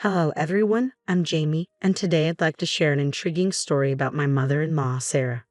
Hello, everyone. I'm Jamie, and today I'd like to share an intriguing story about my mother-in-law, Sarah.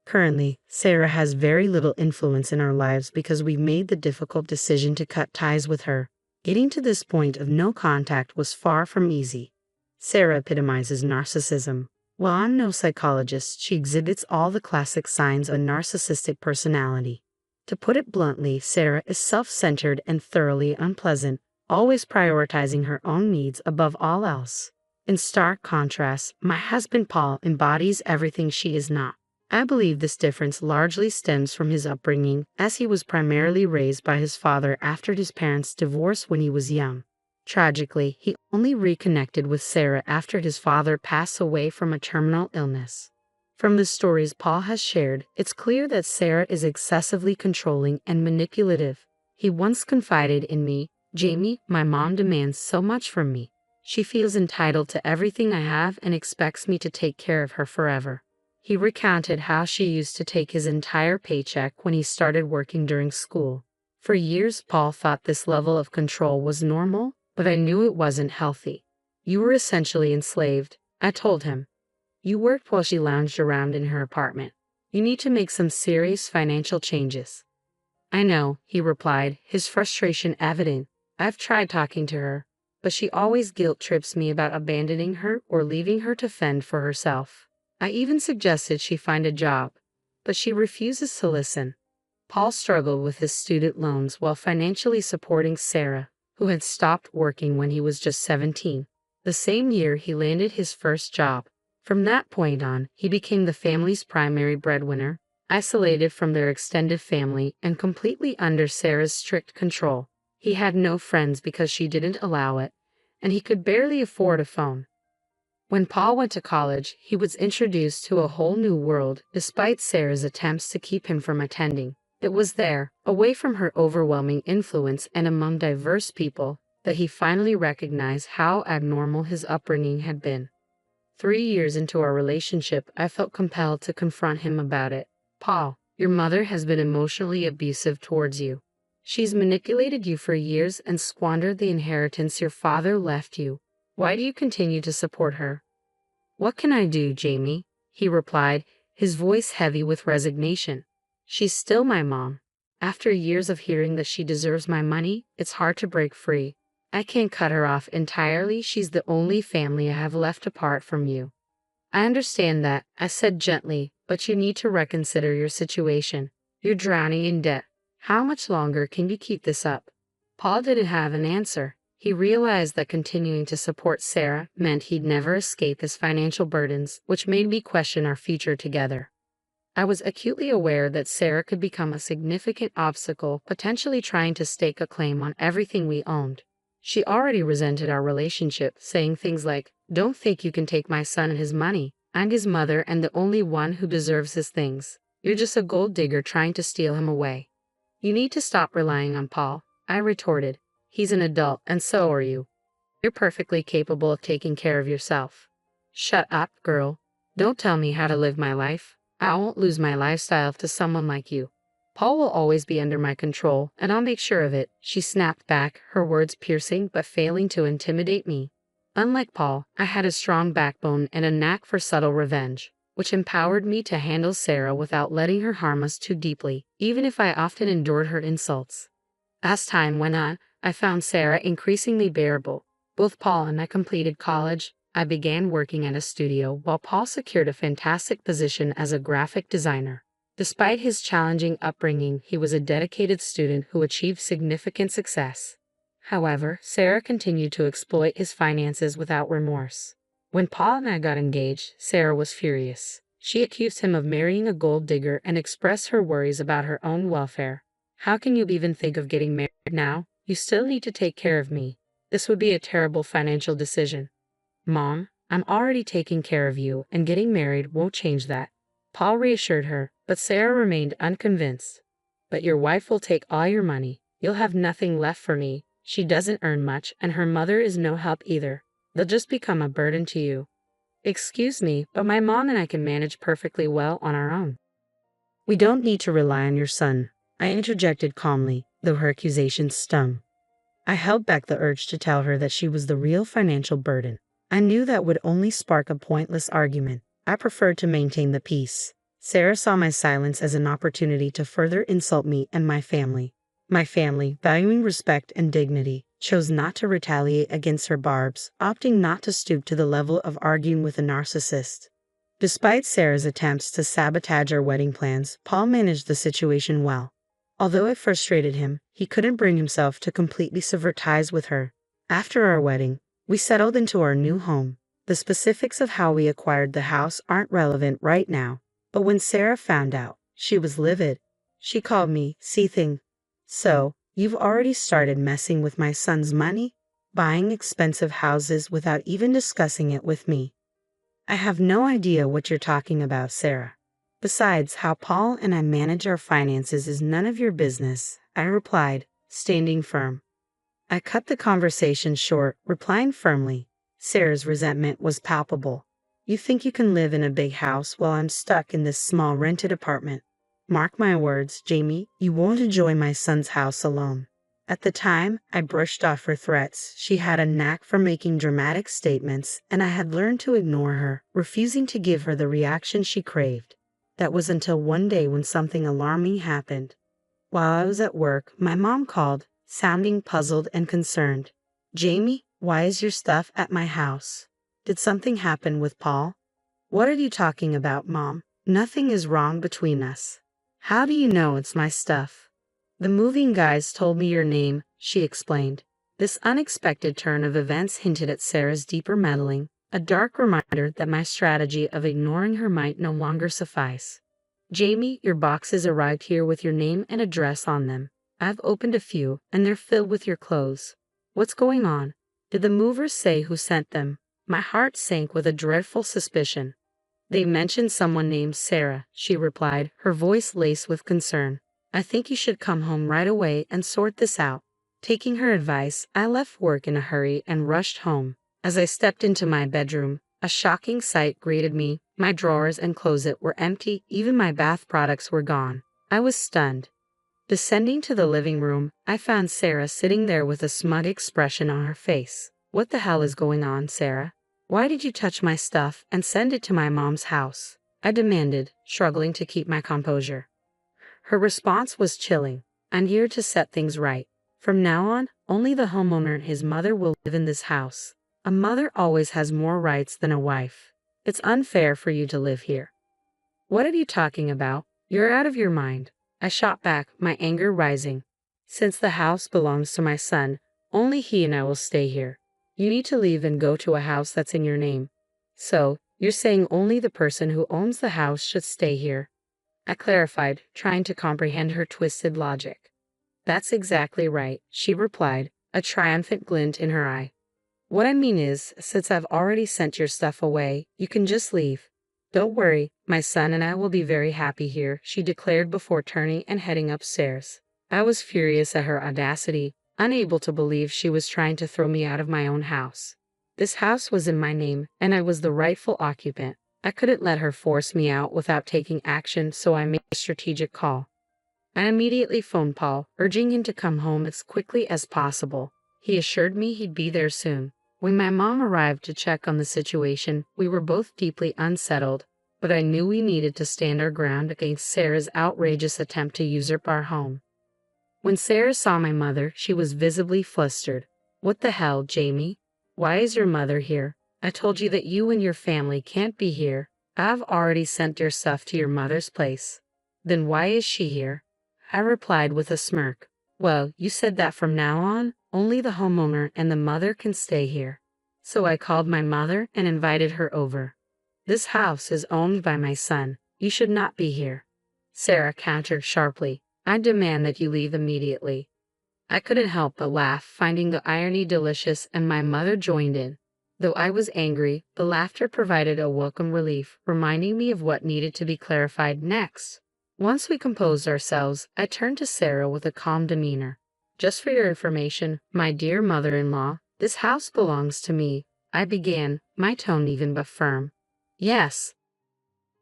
Currently, Sarah has very little influence in our lives because we made the difficult decision to cut ties with her. Getting to this point of no contact was far from easy. Sarah epitomizes narcissism. While I'm no psychologist, she exhibits all the classic signs of a narcissistic personality. To put it bluntly, Sarah is self-centered and thoroughly unpleasant, always prioritizing her own needs above all else. In stark contrast, my husband Paul embodies everything she is not. I believe this difference largely stems from his upbringing, as he was primarily raised by his father after his parents' divorce when he was young. Tragically, he only reconnected with Sarah after his father passed away from a terminal illness. From the stories Paul has shared, it's clear that Sarah is excessively controlling and manipulative. He once confided in me, "Jamie, my mom demands so much from me. She feels entitled to everything I have and expects me to take care of her forever." He recounted how she used to take his entire paycheck when he started working during school. For years, Paul thought this level of control was normal, but I knew it wasn't healthy. "You were essentially enslaved," I told him. "You worked while she lounged around in her apartment. You need to make some serious financial changes." "I know," he replied, his frustration evident. "I've tried talking to her, but she always guilt trips me about abandoning her or leaving her to fend for herself. I even suggested she find a job, but she refuses to listen." Paul struggled with his student loans while financially supporting Sarah, who had stopped working when he was just 17. The same year he landed his first job. From that point on, he became the family's primary breadwinner, isolated from their extended family and completely under Sarah's strict control. He had no friends because she didn't allow it, and he could barely afford a phone. When Paul went to college, he was introduced to a whole new world, despite Sarah's attempts to keep him from attending. It was there, away from her overwhelming influence and among diverse people, that he finally recognized how abnormal his upbringing had been. 3 years into our relationship, I felt compelled to confront him about it. "Paul, your mother has been emotionally abusive towards you. She's manipulated you for years and squandered the inheritance your father left you. Why do you continue to support her?" "What can I do, Jamie?" he replied, his voice heavy with resignation. "She's still my mom. After years of hearing that she deserves my money, it's hard to break free. I can't cut her off entirely. She's the only family I have left apart from you." "I understand that," I said gently, "but you need to reconsider your situation. You're drowning in debt. How much longer can you keep this up?" Paul didn't have an answer. He realized that continuing to support Sarah meant he'd never escape his financial burdens, which made me question our future together. I was acutely aware that Sarah could become a significant obstacle, potentially trying to stake a claim on everything we owned. She already resented our relationship, saying things like, "Don't think you can take my son and his money. I'm his mother and the only one who deserves his things. You're just a gold digger trying to steal him away." "You need to stop relying on Paul," I retorted. "He's an adult, and so are you. You're perfectly capable of taking care of yourself." "Shut up, girl. Don't tell me how to live my life. I won't lose my lifestyle to someone like you. Paul will always be under my control, and I'll make sure of it," she snapped back, her words piercing but failing to intimidate me. Unlike Paul, I had a strong backbone and a knack for subtle revenge, which empowered me to handle Sarah without letting her harm us too deeply, even if I often endured her insults. As time went on, I found Sarah increasingly bearable. Both Paul and I completed college. I began working at a studio, while Paul secured a fantastic position as a graphic designer. Despite his challenging upbringing, he was a dedicated student who achieved significant success. However, Sarah continued to exploit his finances without remorse. When Paul and I got engaged, Sarah was furious. She accused him of marrying a gold digger and expressed her worries about her own welfare. "How can you even think of getting married now? You still need to take care of me. This would be a terrible financial decision." "Mom, I'm already taking care of you, and getting married won't change that," Paul reassured her, but Sarah remained unconvinced. "But your wife will take all your money. You'll have nothing left for me. She doesn't earn much, and her mother is no help either. They'll just become a burden to you." "Excuse me, but my mom and I can manage perfectly well on our own." "We don't need to rely on your son," I interjected calmly, though her accusation stung. I held back the urge to tell her that she was the real financial burden. I knew that would only spark a pointless argument. I preferred to maintain the peace. Sarah saw my silence as an opportunity to further insult me and my family. My family, valuing respect and dignity, chose not to retaliate against her barbs, opting not to stoop to the level of arguing with a narcissist. Despite Sarah's attempts to sabotage our wedding plans, Paul managed the situation well. Although it frustrated him, he couldn't bring himself to completely sever ties with her. After our wedding, we settled into our new home. The specifics of how we acquired the house aren't relevant right now, but when Sarah found out, she was livid. She called me seething. "So, you've already started messing with my son's money? Buying expensive houses without even discussing it with me?" "I have no idea what you're talking about, Sarah. Besides, how Paul and I manage our finances is none of your business," I replied, standing firm. I cut the conversation short, replying firmly. Sarah's resentment was palpable. "You think you can live in a big house while I'm stuck in this small rented apartment? Mark my words, Jamie, you won't enjoy my son's house alone." At the time, I brushed off her threats. She had a knack for making dramatic statements, and I had learned to ignore her, refusing to give her the reaction she craved. That was until one day when something alarming happened. While I was at work, my mom called, sounding puzzled and concerned. "Jamie, why is your stuff at my house? Did something happen with Paul?" "What are you talking about, Mom? Nothing is wrong between us." "How do you know it's my stuff?" "The moving guys told me your name," she explained. This unexpected turn of events hinted at Sarah's deeper meddling, a dark reminder that my strategy of ignoring her might no longer suffice. "Jamie, your boxes arrived here with your name and address on them. I've opened a few, and they're filled with your clothes. What's going on? Did the movers say who sent them?" My heart sank with a dreadful suspicion. "They mentioned someone named Sarah," she replied, her voice laced with concern. "I think you should come home right away and sort this out." Taking her advice, I left work in a hurry and rushed home. As I stepped into my bedroom, a shocking sight greeted me. My drawers and closet were empty, even my bath products were gone. I was stunned. Descending to the living room, I found Sarah sitting there with a smug expression on her face. "What the hell is going on, Sarah? Why did you touch my stuff and send it to my mom's house?" I demanded, struggling to keep my composure. Her response was chilling. "I'm here to set things right. From now on, only the homeowner and his mother will live in this house. A mother always has more rights than a wife. It's unfair for you to live here." "What are you talking about? You're out of your mind." I shot back, my anger rising. "Since the house belongs to my son, only he and I will stay here. You need to leave and go to a house that's in your name." "So, you're saying only the person who owns the house should stay here?" I clarified, trying to comprehend her twisted logic. "That's exactly right," she replied, a triumphant glint in her eye. "What I mean is, since I've already sent your stuff away, you can just leave. Don't worry, my son and I will be very happy here," she declared before turning and heading upstairs. I was furious at her audacity, unable to believe she was trying to throw me out of my own house. This house was in my name, and I was the rightful occupant. I couldn't let her force me out without taking action, so I made a strategic call. I immediately phoned Paul, urging him to come home as quickly as possible. He assured me he'd be there soon. When my mom arrived to check on the situation, we were both deeply unsettled, but I knew we needed to stand our ground against Sarah's outrageous attempt to usurp our home. When Sarah saw my mother, she was visibly flustered. "What the hell, Jamie? Why is your mother here? I told you that you and your family can't be here. I've already sent your stuff to your mother's place." "Then why is she here?" I replied with a smirk. "Well, you said that from now on, only the homeowner and the mother can stay here. So I called my mother and invited her over. This house is owned by my son. You should not be here." Sarah countered sharply. "I demand that you leave immediately." I couldn't help but laugh, finding the irony delicious, and my mother joined in. Though I was angry, the laughter provided a welcome relief, reminding me of what needed to be clarified next. Once we composed ourselves, I turned to Sarah with a calm demeanor. "Just for your information, my dear mother-in-law, this house belongs to me," I began, my tone even but firm. "Yes.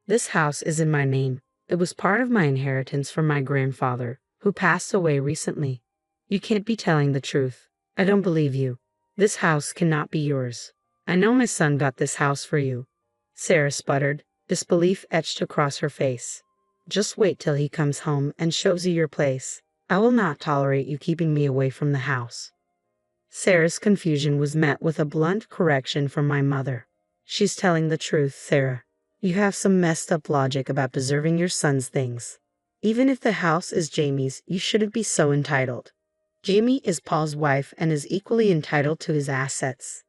This house is in my name. It was part of my inheritance from my grandfather, who passed away recently. You can't be telling the truth." I don't believe you. This house cannot be yours. I know my son got this house for you. Sarah sputtered, disbelief etched across her face. Just wait till he comes home and shows you your place. I will not tolerate you keeping me away from the house. Sarah's confusion was met with a blunt correction from my mother. She's telling the truth, Sarah. You have some messed up logic about preserving your son's things. Even if the house is Jamie's, you shouldn't be so entitled. Jamie is Paul's wife and is equally entitled to his assets.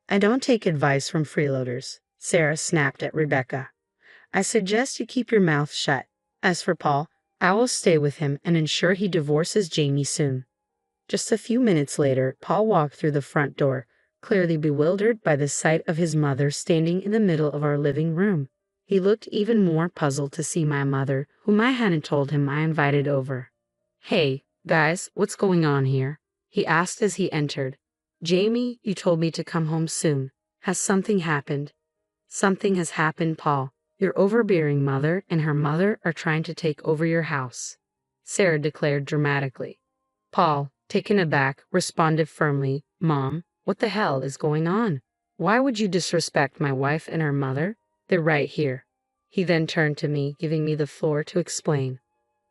I don't take advice from freeloaders, Sarah snapped at Rebecca. I suggest you keep your mouth shut. As for Paul, I will stay with him and ensure he divorces Jamie soon. Just a few minutes later, Paul walked through the front door, clearly bewildered by the sight of his mother standing in the middle of our living room. He looked even more puzzled to see my mother, whom I hadn't told him I invited over. Hey, guys, what's going on here? He asked as he entered. Jamie, you told me to come home soon. Has something happened? Something has happened, Paul. Your overbearing mother and her mother are trying to take over your house, Sarah declared dramatically. Paul, taken aback, responded firmly, Mom, what the hell is going on? Why would you disrespect my wife and her mother? They're right here. He then turned to me, giving me the floor to explain.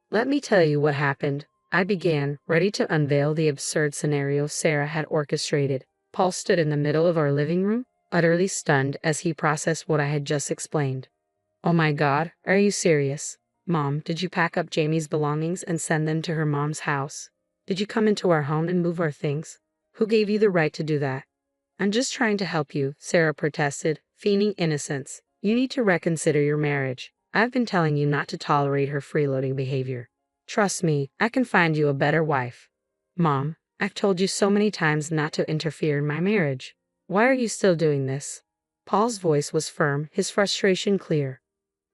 Let me tell you what happened. I began, ready to unveil the absurd scenario Sarah had orchestrated. Paul stood in the middle of our living room, utterly stunned as he processed what I had just explained. Oh my God, are you serious? Mom, did you pack up Jamie's belongings and send them to her mom's house? Did you come into our home and move our things? Who gave you the right to do that? I'm just trying to help you, Sarah protested, feigning innocence. You need to reconsider your marriage. I've been telling you not to tolerate her freeloading behavior. Trust me, I can find you a better wife. Mom, I've told you so many times not to interfere in my marriage. Why are you still doing this? Paul's voice was firm, his frustration clear.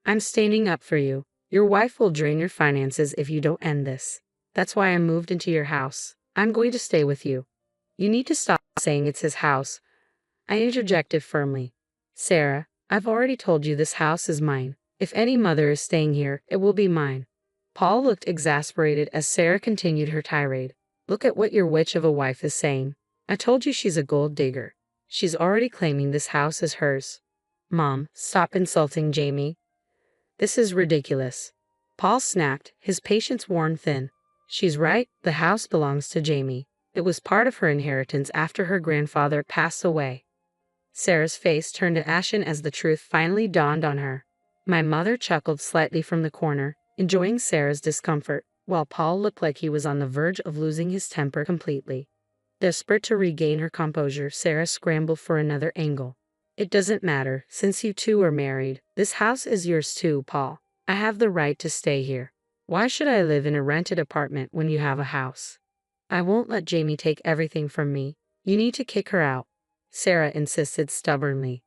I'm standing up for you. Your wife will drain your finances if you don't end this. That's why I moved into your house. I'm going to stay with you. You need to stop saying it's his house. I interjected firmly. Sarah, I've already told you this house is mine. If any mother is staying here, it will be mine. Paul looked exasperated as Sarah continued her tirade. Look at what your witch of a wife is saying. I told you she's a gold digger. She's already claiming this house is hers. Mom, stop insulting Jamie. This is ridiculous. Paul snapped, his patience worn thin. She's right, the house belongs to Jamie. It was part of her inheritance after her grandfather passed away. Sarah's face turned ashen as the truth finally dawned on her. My mother chuckled slightly from the corner, enjoying Sarah's discomfort, while Paul looked like he was on the verge of losing his temper completely. Desperate to regain her composure, Sarah scrambled for another angle. It doesn't matter, since you two are married. This house is yours too, Paul. I have the right to stay here. Why should I live in a rented apartment when you have a house? I won't let Jamie take everything from me. You need to kick her out, Sarah insisted stubbornly.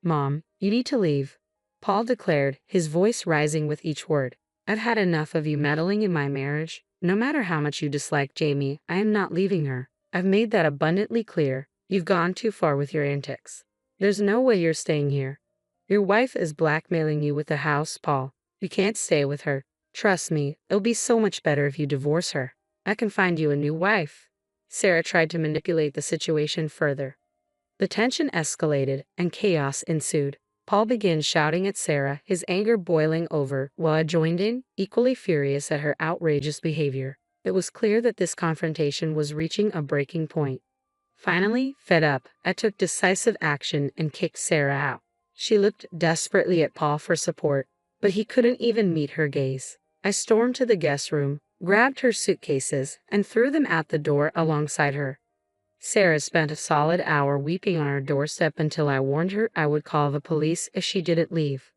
Mom, you need to leave, Paul declared, his voice rising with each word. I've had enough of you meddling in my marriage. No matter how much you dislike Jamie, I am not leaving her. I've made that abundantly clear. You've gone too far with your antics. There's no way you're staying here. Your wife is blackmailing you with the house, Paul. You can't stay with her. Trust me, it'll be so much better if you divorce her. I can find you a new wife. Sarah tried to manipulate the situation further. The tension escalated, and chaos ensued. Paul began shouting at Sarah, his anger boiling over, while I joined in, equally furious at her outrageous behavior. It was clear that this confrontation was reaching a breaking point. Finally, fed up, I took decisive action and kicked Sarah out. She looked desperately at Paul for support, but he couldn't even meet her gaze. I stormed to the guest room, grabbed her suitcases, and threw them out the door alongside her. Sarah spent a solid hour weeping on our doorstep until I warned her I would call the police if she didn't leave.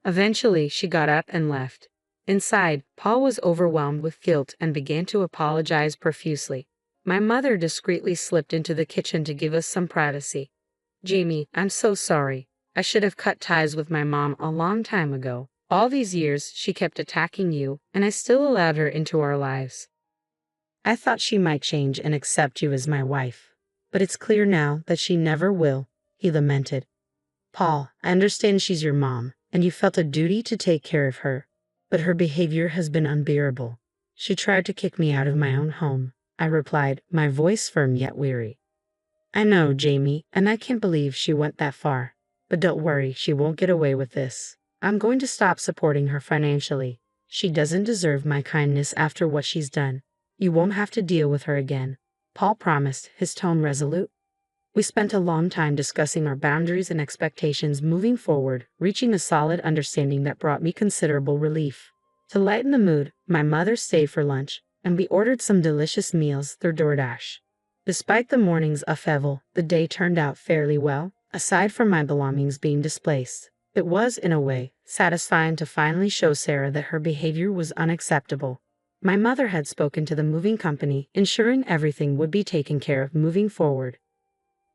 Eventually, she got up and left. Inside, Paul was overwhelmed with guilt and began to apologize profusely. My mother discreetly slipped into the kitchen to give us some privacy. Jamie, I'm so sorry. I should have cut ties with my mom a long time ago. All these years, she kept attacking you, and I still allowed her into our lives. I thought she might change and accept you as my wife. But it's clear now that she never will, he lamented. Paul, I understand she's your mom, and you felt a duty to take care of her. But her behavior has been unbearable. She tried to kick me out of my own home. I replied, my voice firm yet weary. I know, Jamie, and I can't believe she went that far. But don't worry, she won't get away with this. I'm going to stop supporting her financially. She doesn't deserve my kindness after what she's done. You won't have to deal with her again, Paul promised, his tone resolute. We spent a long time discussing our boundaries and expectations moving forward, reaching a solid understanding that brought me considerable relief. To lighten the mood, my mother stayed for lunch, and we ordered some delicious meals through DoorDash. Despite the morning's upheaval, the day turned out fairly well, aside from my belongings being displaced. It was, in a way, satisfying to finally show Sarah that her behavior was unacceptable. My mother had spoken to the moving company, ensuring everything would be taken care of moving forward.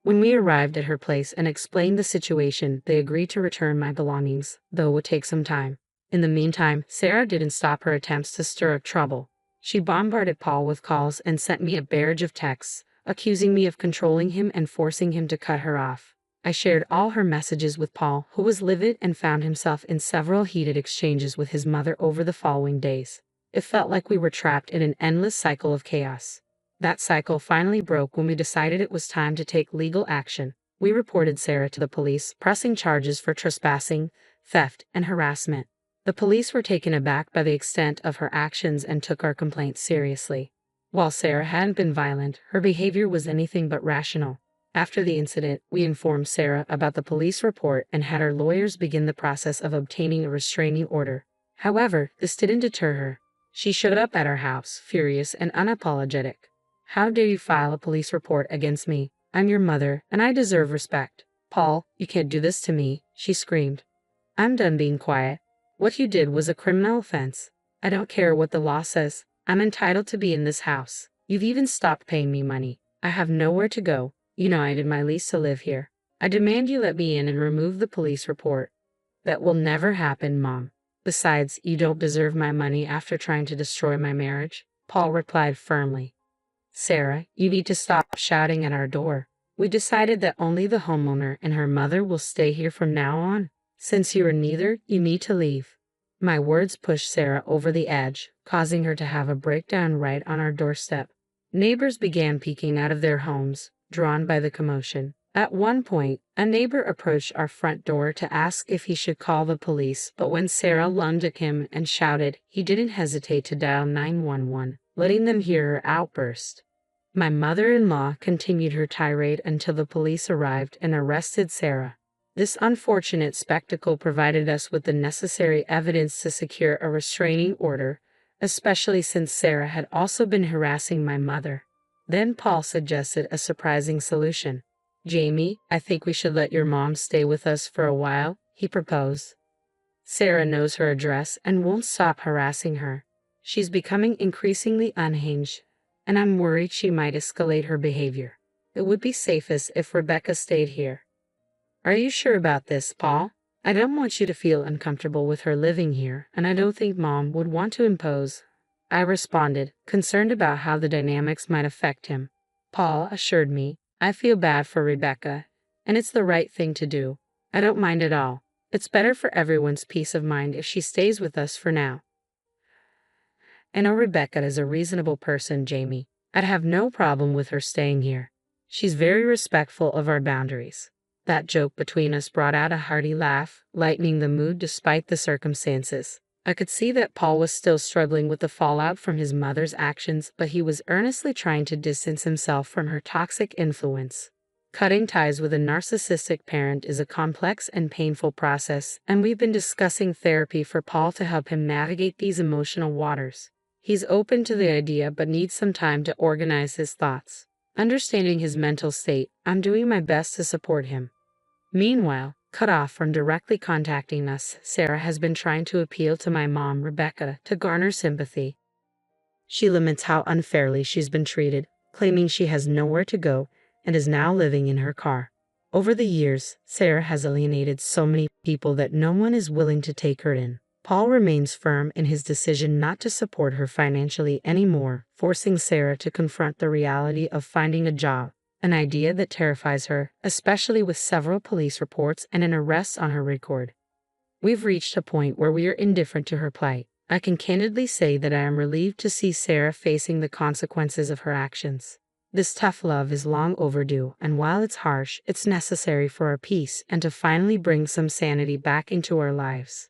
When we arrived at her place and explained the situation, they agreed to return my belongings, though it would take some time. In the meantime, Sarah didn't stop her attempts to stir up trouble. She bombarded Paul with calls and sent me a barrage of texts, accusing me of controlling him and forcing him to cut her off. I shared all her messages with Paul, who was livid and found himself in several heated exchanges with his mother over the following days. It felt like we were trapped in an endless cycle of chaos. That cycle finally broke when we decided it was time to take legal action. We reported Sarah to the police, pressing charges for trespassing, theft, and harassment. The police were taken aback by the extent of her actions and took our complaint seriously. While Sarah hadn't been violent, her behavior was anything but rational. After the incident, we informed Sarah about the police report and had our lawyers begin the process of obtaining a restraining order. However, this didn't deter her. She showed up at our house, furious and unapologetic. How dare you file a police report against me? I'm your mother, and I deserve respect. Paul, you can't do this to me, she screamed. I'm done being quiet. What you did was a criminal offense. I don't care what the law says. I'm entitled to be in this house. You've even stopped paying me money. I have nowhere to go. You know I did my lease to live here. I demand you let me in and remove the police report. That will never happen, Mom. Besides, you don't deserve my money after trying to destroy my marriage, Paul replied firmly. Sarah, you need to stop shouting at our door. We decided that only the homeowner and her mother will stay here from now on. Since you are neither, you need to leave. My words pushed Sarah over the edge, causing her to have a breakdown right on our doorstep. Neighbors began peeking out of their homes, drawn by the commotion. At one point, a neighbor approached our front door to ask if he should call the police, but when Sarah lunged at him and shouted, he didn't hesitate to dial 911, letting them hear her outburst. My mother-in-law continued her tirade until the police arrived and arrested Sarah. This unfortunate spectacle provided us with the necessary evidence to secure a restraining order, especially since Sarah had also been harassing my mother. Then Paul suggested a surprising solution. Jamie, I think we should let your mom stay with us for a while, he proposed. Sarah knows her address and won't stop harassing her. She's becoming increasingly unhinged, and I'm worried she might escalate her behavior. It would be safest if Rebecca stayed here. Are you sure about this, Paul? I don't want you to feel uncomfortable with her living here, and I don't think Mom would want to impose. I responded, concerned about how the dynamics might affect him. Paul assured me, I feel bad for Rebecca, and it's the right thing to do. I don't mind at all. It's better for everyone's peace of mind if she stays with us for now. I know Rebecca is a reasonable person, Jamie. I'd have no problem with her staying here. She's very respectful of our boundaries. That joke between us brought out a hearty laugh, lightening the mood despite the circumstances. I could see that Paul was still struggling with the fallout from his mother's actions, but he was earnestly trying to distance himself from her toxic influence. Cutting ties with a narcissistic parent is a complex and painful process, and we've been discussing therapy for Paul to help him navigate these emotional waters. He's open to the idea but needs some time to organize his thoughts. Understanding his mental state, I'm doing my best to support him. Meanwhile, cut off from directly contacting us, Sarah has been trying to appeal to my mom, Rebecca, to garner sympathy. She laments how unfairly she's been treated, claiming she has nowhere to go and is now living in her car. Over the years, Sarah has alienated so many people that no one is willing to take her in. Paul remains firm in his decision not to support her financially anymore, forcing Sarah to confront the reality of finding a job, an idea that terrifies her, especially with several police reports and an arrest on her record. We've reached a point where we are indifferent to her plight. I can candidly say that I am relieved to see Sarah facing the consequences of her actions. This tough love is long overdue, and while it's harsh, it's necessary for our peace and to finally bring some sanity back into our lives.